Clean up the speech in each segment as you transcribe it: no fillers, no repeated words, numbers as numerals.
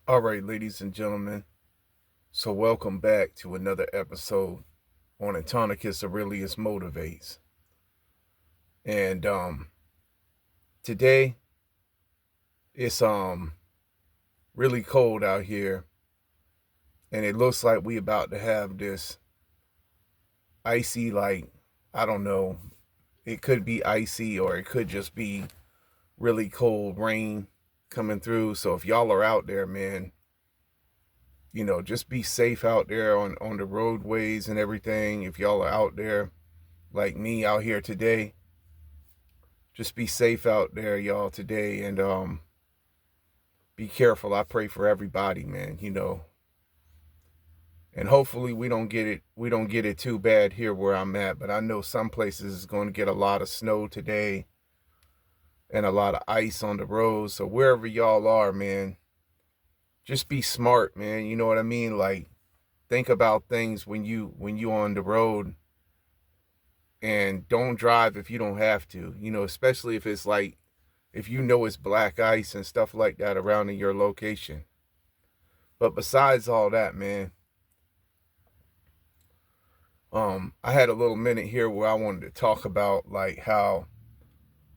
All right, ladies and gentlemen. So welcome back to another episode on Autonicus Aurelius Motivates. And today it's really cold out here, and it looks like we about to have this icy, like, I don't know, it could be icy or it could just be really cold rain coming through. So if y'all are out there, man, just be safe out there on the roadways and everything. If y'all are out there like me out here today, just be safe out there, y'all, today, and be careful. I pray for everybody, man, and hopefully we don't get it too bad here where I'm at. But I know some places is going to get a lot of snow today and a lot of ice on the roads. So wherever y'all are, man, just be smart, man. You know what I mean? Like, think about things when you on the road, and don't drive if you don't have to, especially if it's like, if it's black ice and stuff like that around in your location. But besides all that, man, I had a little minute here where I wanted to talk about like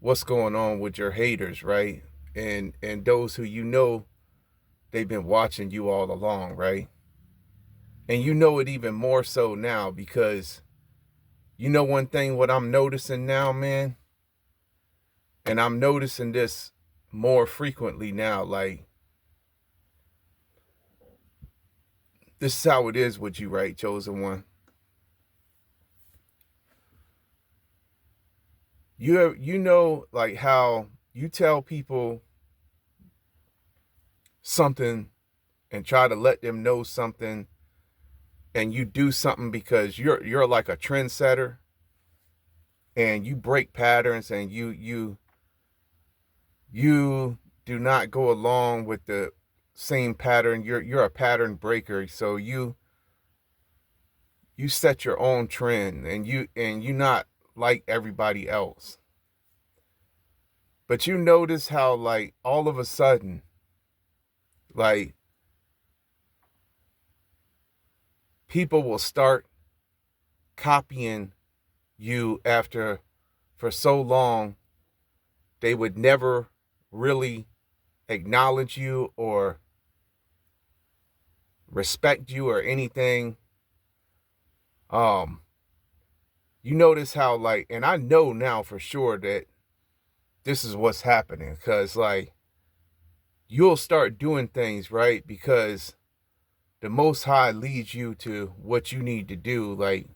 what's going on with your haters, right? And those who they've been watching you all along, right? And it even more so now because one thing what I'm noticing now, man, and I'm noticing this more frequently now, like, this is how it is with you, right, chosen one? Like how you tell people something and try to let them know something, and you do something because you're like a trendsetter, and you break patterns, and you do not go along with the same pattern. You're a pattern breaker, so you set your own trend, and you not like everybody else. But you notice how, like, all of a sudden, like, people will start copying you after, for so long, they would never really acknowledge you or respect you or anything. You notice how, like, and I know now for sure that this is what's happening, because, like, you'll start doing things, right? Because the Most High leads you to what you need to do, like,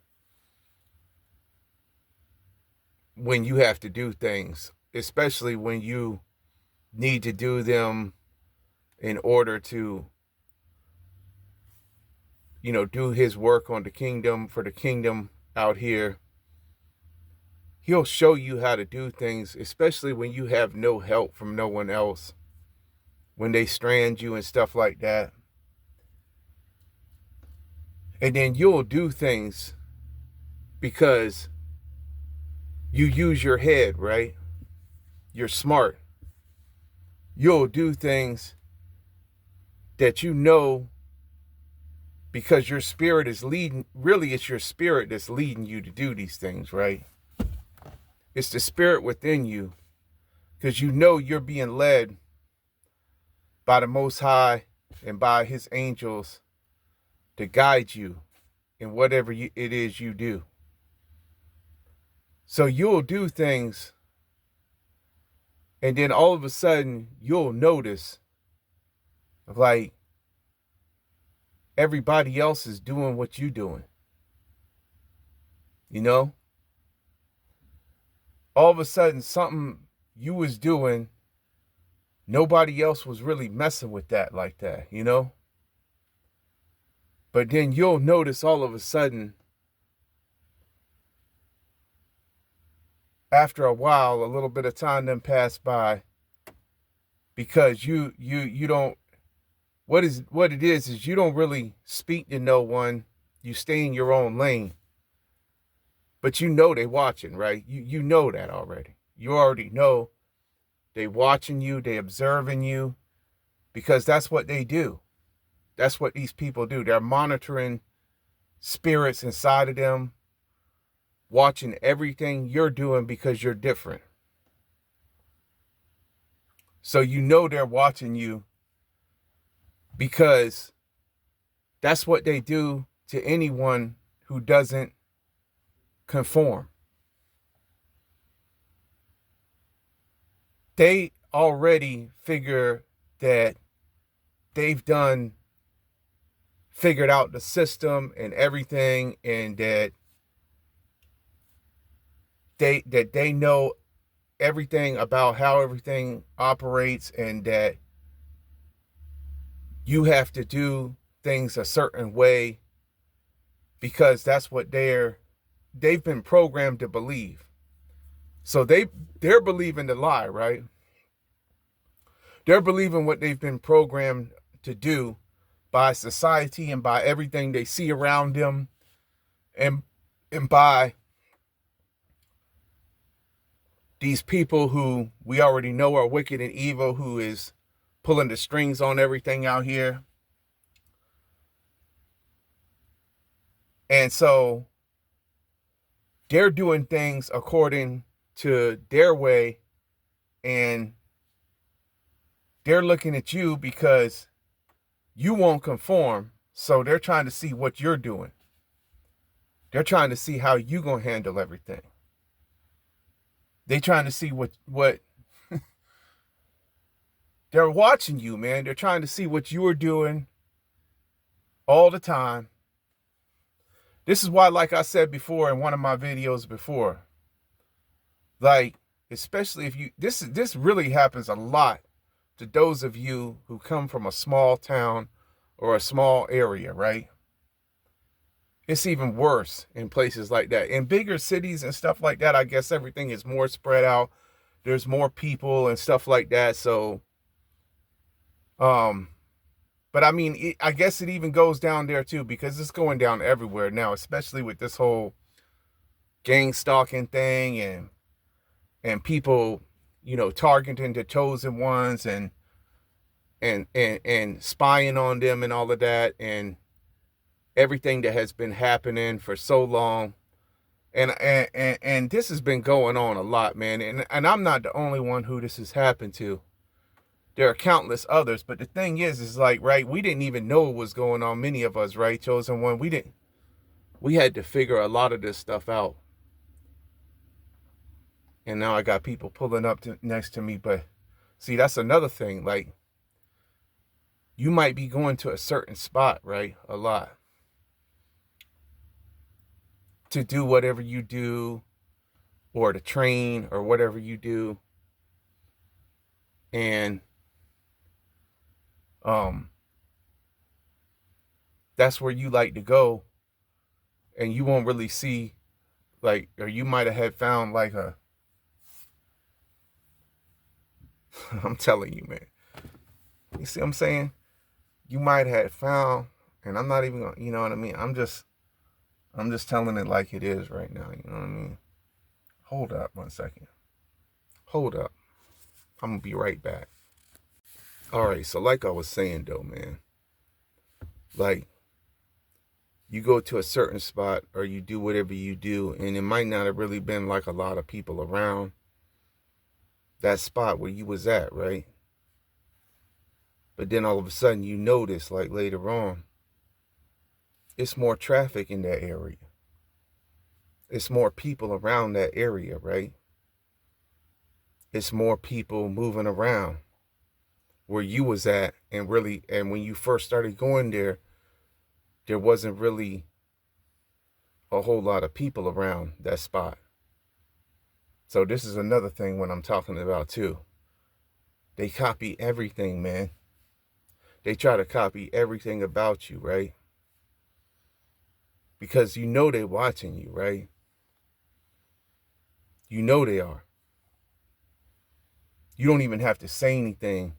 when you have to do things, especially when you need to do them in order to, do his work on the kingdom, for the kingdom out here. He'll show you how to do things, especially when you have no help from no one else, when they strand you and stuff like that. And then you'll do things because you use your head, right? You're smart. You'll do things that because your spirit is leading. Really, it's your spirit that's leading you to do these things, right? It's the spirit within you, because you're being led by the Most High and by his angels to guide you in whatever it is you do. So you'll do things, and then all of a sudden you'll notice, like, everybody else is doing what you're doing. All of a sudden, something you was doing, nobody else was really messing with that like that, But then you'll notice all of a sudden, after a while, a little bit of time then pass by, because you don't, what it is you don't really speak to no one. You stay in your own lane. But they watching, right? You know that already. You already know they watching you, they observing you, because that's what they do. That's what these people do. They're monitoring spirits inside of them, watching everything you're doing because you're different. So you know they're watching you because that's what they do to anyone who doesn't conform. They already figure that they've figured out the system and everything, and that they know everything about how everything operates, and that you have to do things a certain way because that's what they've been programmed to believe. So they're believing the lie, right? They're believing what they've been programmed to do by society and by everything they see around them, and by these people who we already know are wicked and evil, who is pulling the strings on everything out here. And so they're doing things according to their way, and they're looking at you because you won't conform. So they're trying to see what you're doing. They're trying to see how you gonna handle everything. They're trying to see what they're watching you, man. They're trying to see what you are doing all the time. This is why, like I said before in one of my videos before, like, especially if you, this really happens a lot to those of you who come from a small town or a small area, right? It's even worse in places like that. In bigger cities and stuff like that, I guess everything is more spread out. There's more people and stuff like that. So, but I mean, I guess it even goes down there too, because it's going down everywhere now, especially with this whole gang stalking thing, and people, targeting the chosen ones, and spying on them and all of that, and everything that has been happening for so long. And this has been going on a lot, man. And I'm not the only one who this has happened to. There are countless others. But the thing is like, right, we didn't even know what was going on. Many of us, right, chosen one, we had to figure a lot of this stuff out. And now I got people pulling up next to me. But see, that's another thing. Like, you might be going to a certain spot, right, a lot, to do whatever you do, or to train, or whatever you do. And that's where you like to go, and you won't really see, like, or you might have had found like I'm telling you, man, you see what I'm saying? You might have found, and I'm not even gonna, you know what I mean? I'm just telling it like it is right now, you know what I mean? Hold up 1 second. Hold up. I'm gonna be right back. All right, so like I was saying though, man, like, you go to a certain spot, or you do whatever you do, and it might not have really been like a lot of people around that spot where you was at, right? But then all of a sudden you notice, like, later on, it's more traffic in that area. It's more people around that area, right? It's more people moving around where you was at, and when you first started going there wasn't really a whole lot of people around that spot. So this is another thing when I'm talking about too. They copy everything, man. They try to copy everything about you, right? Because you know they're watching you, right? You know they are. You don't even have to say anything.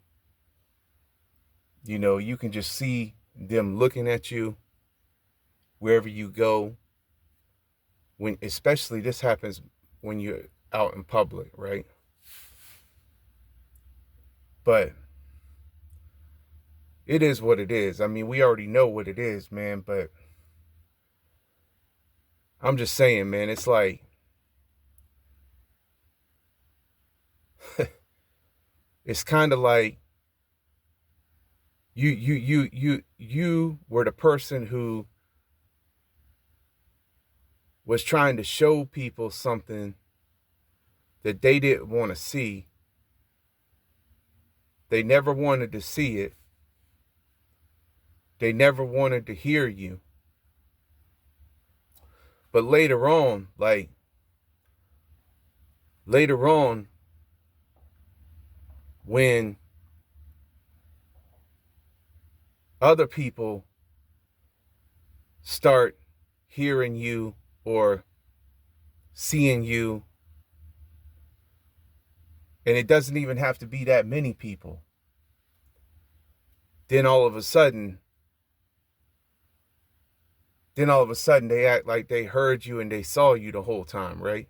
You can just see them looking at you wherever you go. Especially this happens when you're out in public, right? But it is what it is. I mean, we already know what it is, man, but I'm just saying, man, it's like it's kind of like you were the person who was trying to show people something that they didn't want to see. They never wanted to see it. They never wanted to hear you. But later on, when other people start hearing you or seeing you, and it doesn't even have to be that many people, then all of a sudden, they act like they heard you and they saw you the whole time, right?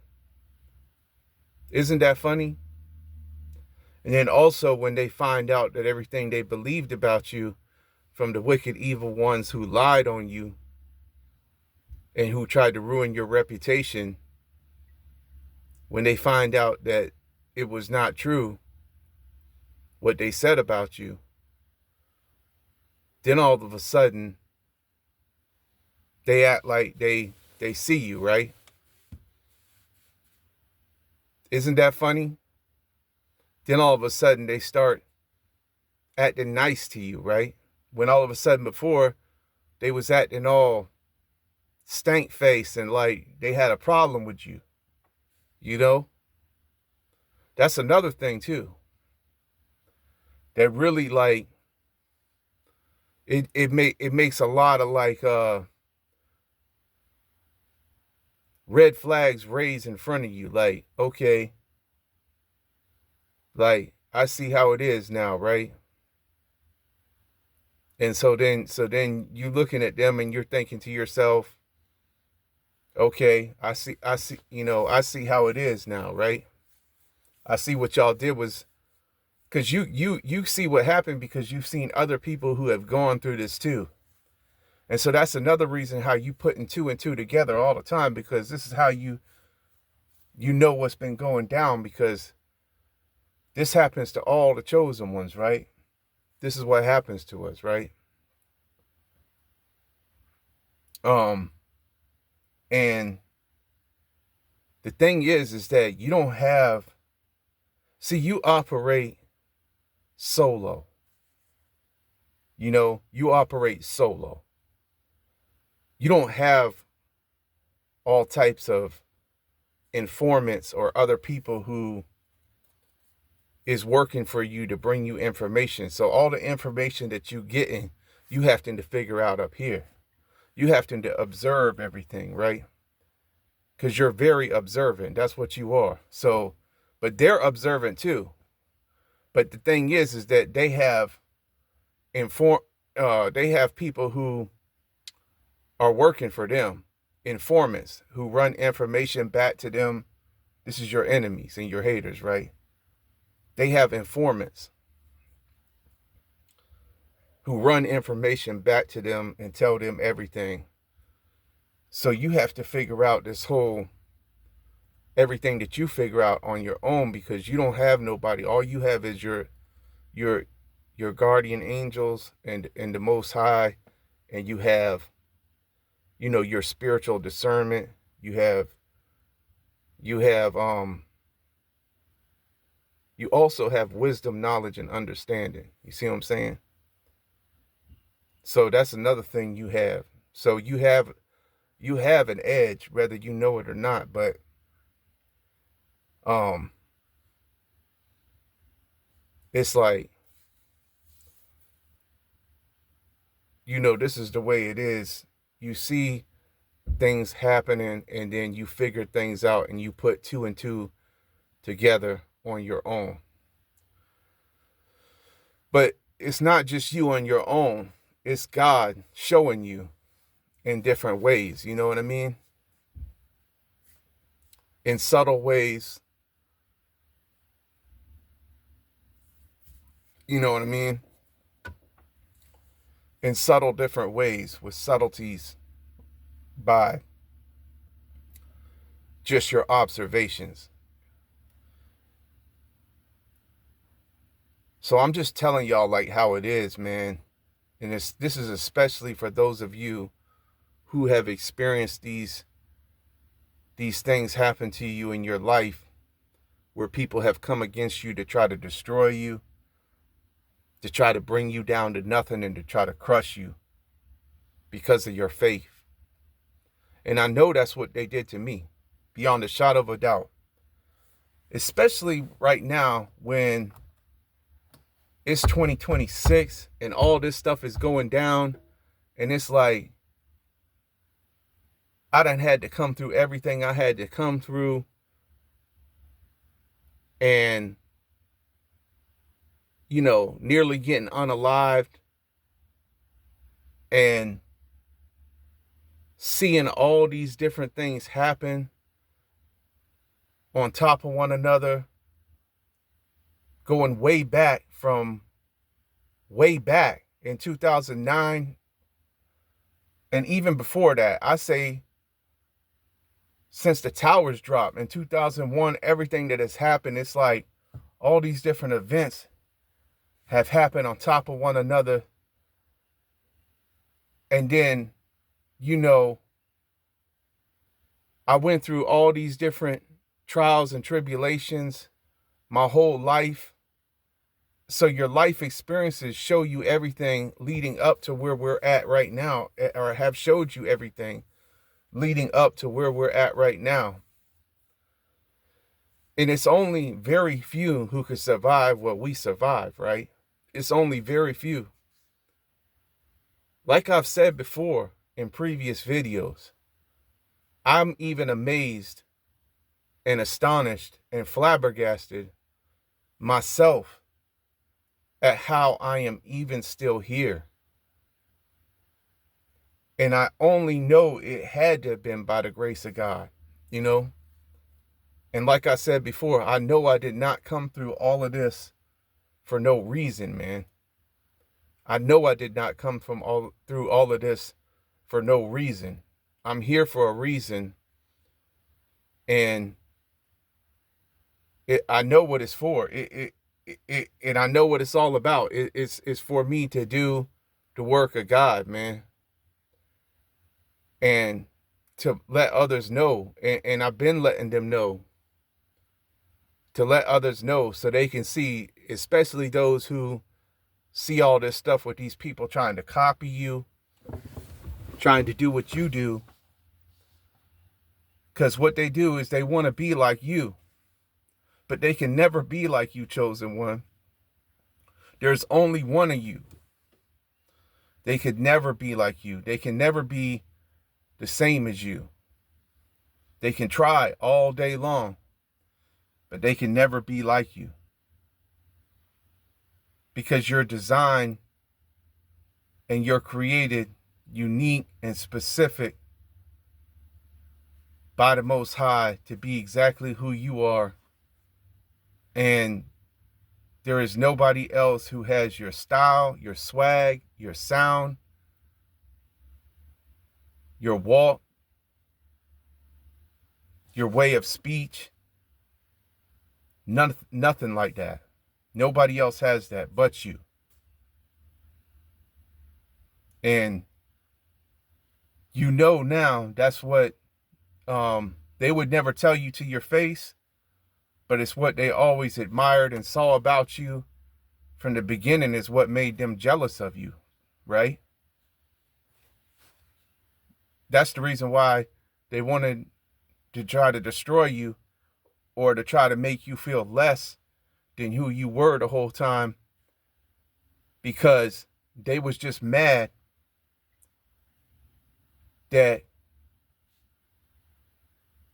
Isn't that funny? And then also when they find out that everything they believed about you from the wicked evil ones who lied on you and who tried to ruin your reputation, when they find out that it was not true what they said about you, then all of a sudden they act like they see you, right? Isn't that funny? Then all of a sudden they start acting nice to you, right? When all of a sudden before they was acting all stank face and like they had a problem with you. You know? That's another thing too. That really like it makes a lot of like red flags raised in front of you. Like, okay, like I see how it is now, right? And so then you looking at them and you're thinking to yourself, okay, I see how it is now, right? I see what y'all did was because you see what happened because you've seen other people who have gone through this too. And so that's another reason how you putting two and two together all the time, because this is how you know what's been going down, because this happens to all the chosen ones, right? This is what happens to us, right? Um and the thing is that you don't have, see, you operate solo. You operate solo. You don't have all types of informants or other people who is working for you to bring you information. So all the information that you getting, you have to figure out up here. You have to observe everything, right? Because you're very observant. That's what you are. So, but they're observant too. But the thing is that they have they have people who are working for them, informants who run information back to them. This is your enemies and your haters, right? They have informants who run information back to them and tell them everything. So you have to figure out this whole everything that you figure out on your own, because you don't have nobody. All you have is your guardian angels and the Most High, and you have your spiritual discernment. You have you also have wisdom, knowledge, and understanding. You see what I'm saying? So that's another thing you have. So you have an edge, whether you know it or not. But um it's like, this is the way it is. You see things happening and then you figure things out and you put two and two together on your own. But it's not just you on your own. It's God showing you in different ways. You know what I mean? In subtle ways. You know what I mean? in subtle different ways, with subtleties by just your observations. So I'm just telling y'all like how it is, man. And this is especially for those of you who have experienced these things happen to you in your life, where people have come against you to try to destroy you, to try to bring you down to nothing, and to try to crush you because of your faith. And I know that's what they did to me, beyond a shadow of a doubt. Especially right now when it's 2026 and all this stuff is going down, and it's like I done had to come through everything I had to come through, and nearly getting unalived, and seeing all these different things happen on top of one another, going way back in 2009, and even before that. I say since the towers dropped in 2001, everything that has happened, it's like all these different events have happened on top of one another. And then, I went through all these different trials and tribulations my whole life. So your life experiences show you everything leading up to where we're at right now, or have showed you everything leading up to where we're at right now. And it's only very few who could survive what we survive, right? It's only very few. Like I've said before in previous videos, I'm even amazed and astonished and flabbergasted myself at how I am even still here. And I only know it had to have been by the grace of God, And like I said before, I know I did not come through all of this for no reason, man. I know I did not come through all of this for no reason. I'm here for a reason, and I know what it's for. And I know what it's all about. It's for me to do the work of God, man. And to let others know. And I've been letting them know. To let others know so they can see, especially those who see all this stuff with these people trying to copy you, trying to do what you do. Because what they do is they want to be like you. But they can never be like you, chosen one. There's only one of you. They could never be like you. They can never be the same as you. They can try all day long, but they can never be like you. Because you're designed and you're created unique and specific by the Most High to be exactly who you are. And there is nobody else who has your style, your swag, your sound, your walk, your way of speech. Nothing like that. Nobody else has that but you. And now that's what they would never tell you to your face, but it's what they always admired and saw about you from the beginning, is what made them jealous of you, right? That's the reason why they wanted to try to destroy you, or to try to make you feel less than who you were the whole time, because they was just mad that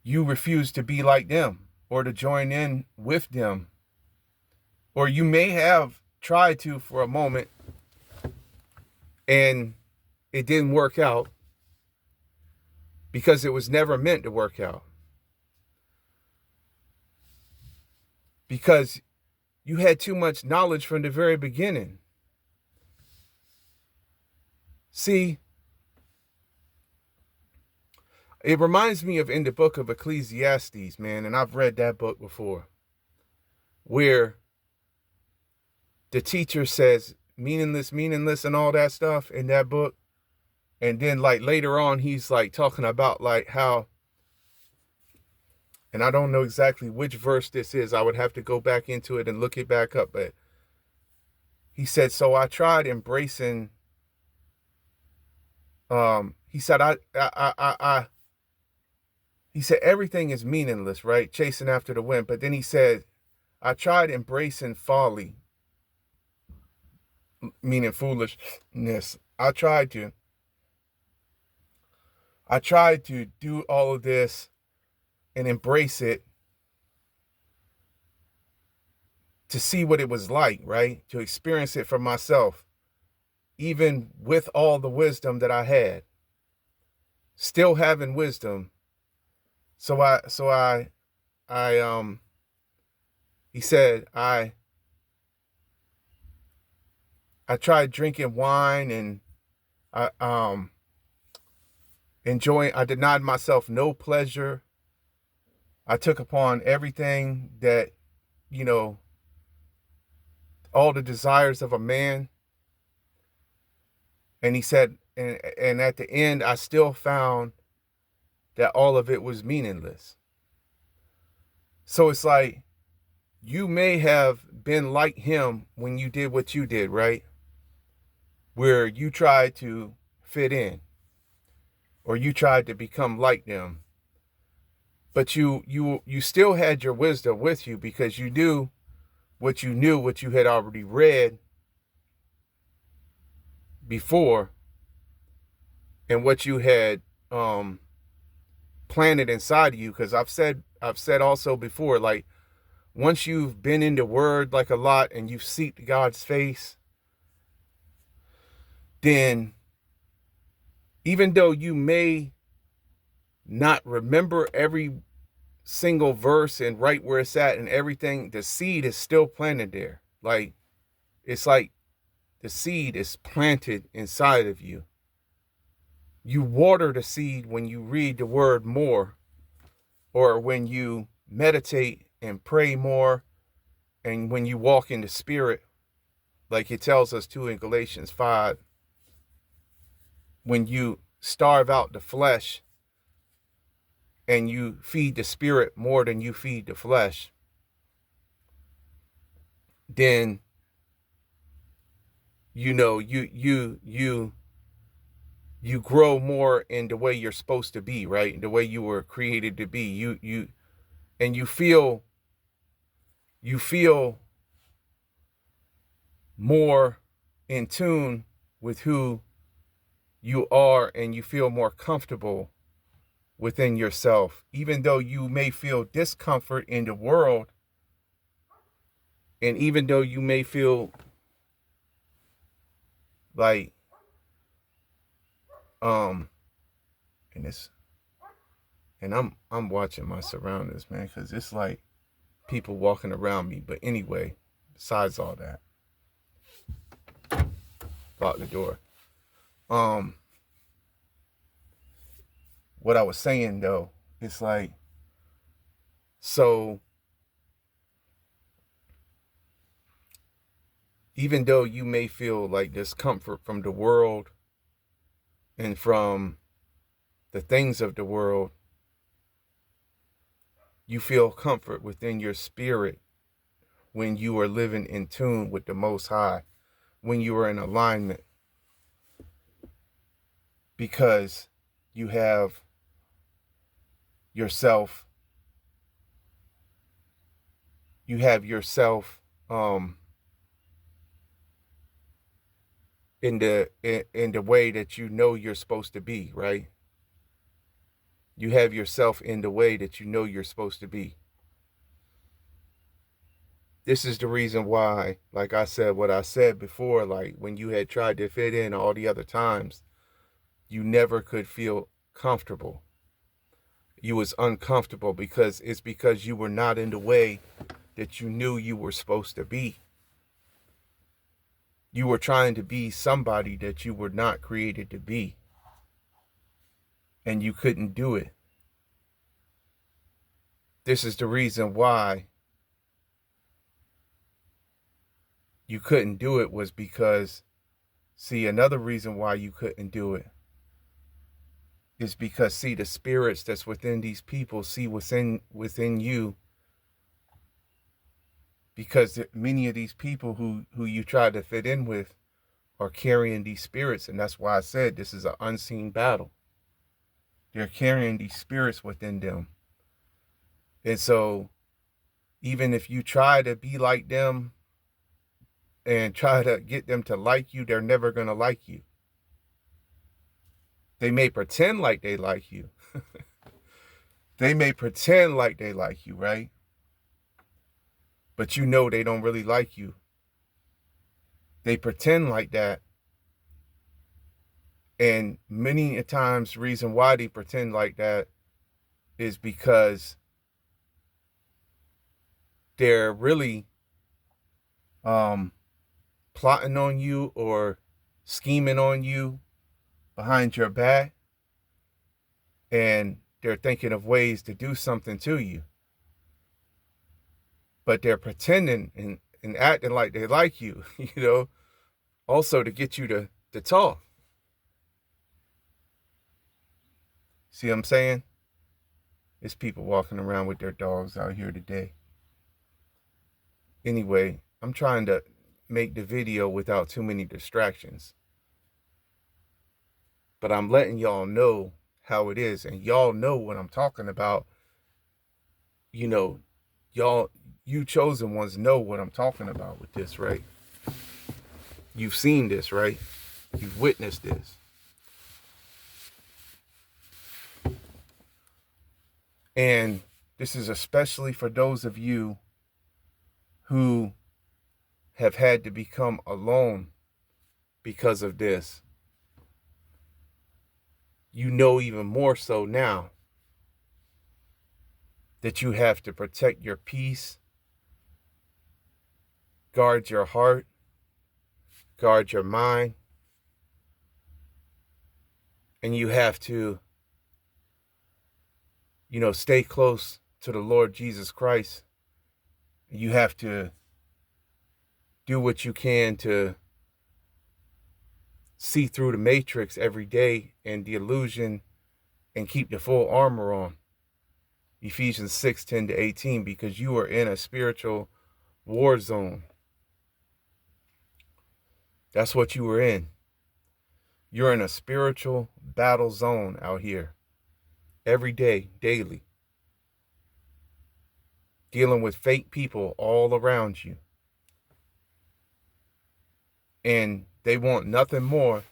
you refused to be like them or to join in with them. Or you may have tried to for a moment and it didn't work out, because it was never meant to work out. Because you had too much knowledge from the very beginning. See, it reminds me of in the book of Ecclesiastes, man, and I've read that book before, where the teacher says meaningless, meaningless, and all that stuff in that book. And then like later on, he's like talking about like how, and I don't know exactly which verse this is. I would have to go back into it and look it back up. But he said, so I tried embracing, he said, he said, everything is meaningless, right? Chasing after the wind. But then he said, I tried embracing folly, meaning foolishness. I tried to do all of this and embrace it to see what it was like, right? To experience it for myself, even with all the wisdom that I had, still having wisdom. He said, I tried drinking wine and I I denied myself no pleasure. I took upon everything that, you know, all the desires of a man. And he said, and at the end, I still found that all of it was meaningless. So it's like, you may have been like him when you did what you did, right? Where you tried to fit in, or you tried to become like them. But you still had your wisdom with you, because you knew, what you had already read before, and what you had planted inside of you. Because I've said also before, like, once you've been in the word like a lot and you've seeked God's face, then even though you may not remember every single verse and right where it's at and everything, the seed is still planted there. Like, it's like the seed is planted inside of you. You water the seed when you read the word more, or when you meditate and pray more, and when you walk in the spirit, like it tells us too in Galatians 5. When you starve out the flesh and you feed the spirit more than you feed the flesh, then you know you grow more in the way you're supposed to be, right? The way you were created to be. You feel more in tune with who you are, and you feel more comfortable within yourself, even though you may feel discomfort in the world, and even though you may feel like and it's, and I'm watching my surroundings, man, because it's like people walking around me. But anyway, besides all that, lock the door. What I was saying though, it's like, so even though you may feel like discomfort from the world and from the things of the world, you feel comfort within your spirit when you are living in tune with the Most High, when you are in alignment, because you have yourself, in the way that you know you're supposed to be, right? You have yourself in the way that you know you're supposed to be. This is the reason why, like I said, what I said before, like when you had tried to fit in all the other times, you never could feel comfortable. You was uncomfortable because you were not in the way that you knew you were supposed to be. You were trying to be somebody that you were not created to be, and you couldn't do it. This is the reason why you couldn't do it, was because, see, another reason why you couldn't do it is because, see, the spirits that's within these people, see, within you, because many of these people who you try to fit in with are carrying these spirits. And that's why I said this is an unseen battle. They're carrying these spirits within them. And so even if you try to be like them and try to get them to like you, they're never going to like you. They may pretend like they like you. They may pretend like they like you, right? But you know they don't really like you. They pretend like that. And many times the reason why they pretend like that is because they're really plotting on you or scheming on you behind your back, and they're thinking of ways to do something to you. But they're pretending and acting like they like you, also to get you to talk. See what I'm saying? There's people walking around with their dogs out here today. Anyway, I'm trying to make the video without too many distractions. But I'm letting y'all know how it is. And y'all know what I'm talking about. You chosen ones know what I'm talking about with this, right? You've seen this, right? You've witnessed this. And this is especially for those of you who have had to become alone because of this. You know even more so now that you have to protect your peace, guard your heart, guard your mind, and you have to, stay close to the Lord Jesus Christ. You have to do what you can to see through the matrix every day and the illusion and keep the full armor on. Ephesians 6:10-18, because you are in a spiritual war zone. That's what you were in. You're in a spiritual battle zone out here. Every day, daily. Dealing with fake people all around you. And they want nothing more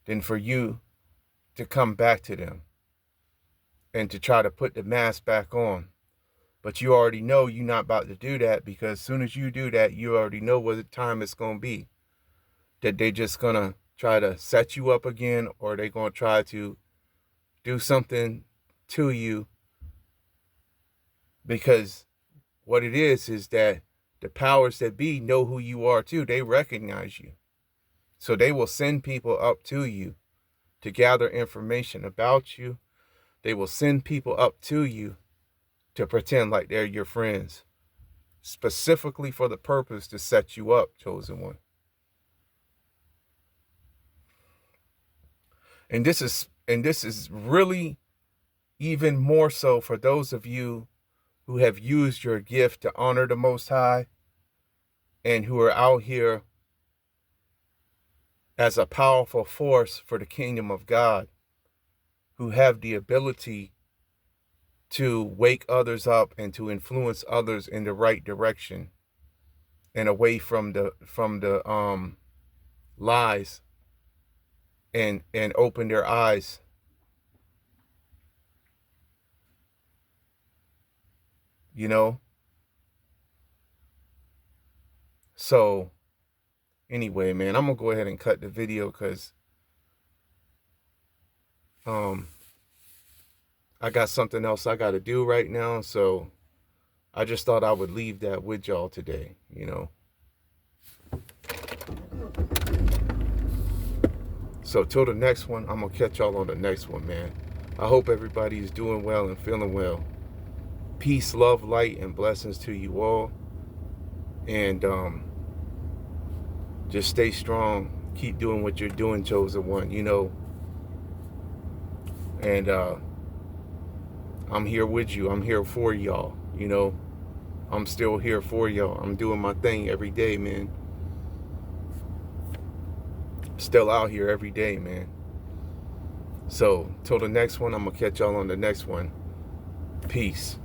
than for you to come back to them and to try to put the mask back on. But you already know you're not about to do that, because as soon as you do that, you already know what the time it's going to be. That they're just going to try to set you up again, or they're going to try to do something to you. Because what it is that the powers that be know who you are too. They recognize you. So they will send people up to you to gather information about you. They will send people up to you to pretend like they're your friends, specifically for the purpose to set you up, chosen one. And this is really even more so for those of you who have used your gift to honor the Most High and who are out here as a powerful force for the kingdom of God, who have the ability to wake others up and to influence others in the right direction and away from the lies, and open their eyes. So anyway, man, I'm gonna go ahead and cut the video because I got something else I got to do right now. So I just thought I would leave that with y'all today, So till the next one, I'm going to catch y'all on the next one, man. I hope everybody is doing well and feeling well. Peace, love, light, and blessings to you all. And just stay strong. Keep doing what you're doing, chosen one, you know. And I'm here with you. I'm here for y'all, you know. I'm still here for y'all. I'm doing my thing every day, man. Still out here every day, man. So, till the next one, I'm going to catch y'all on the next one. Peace.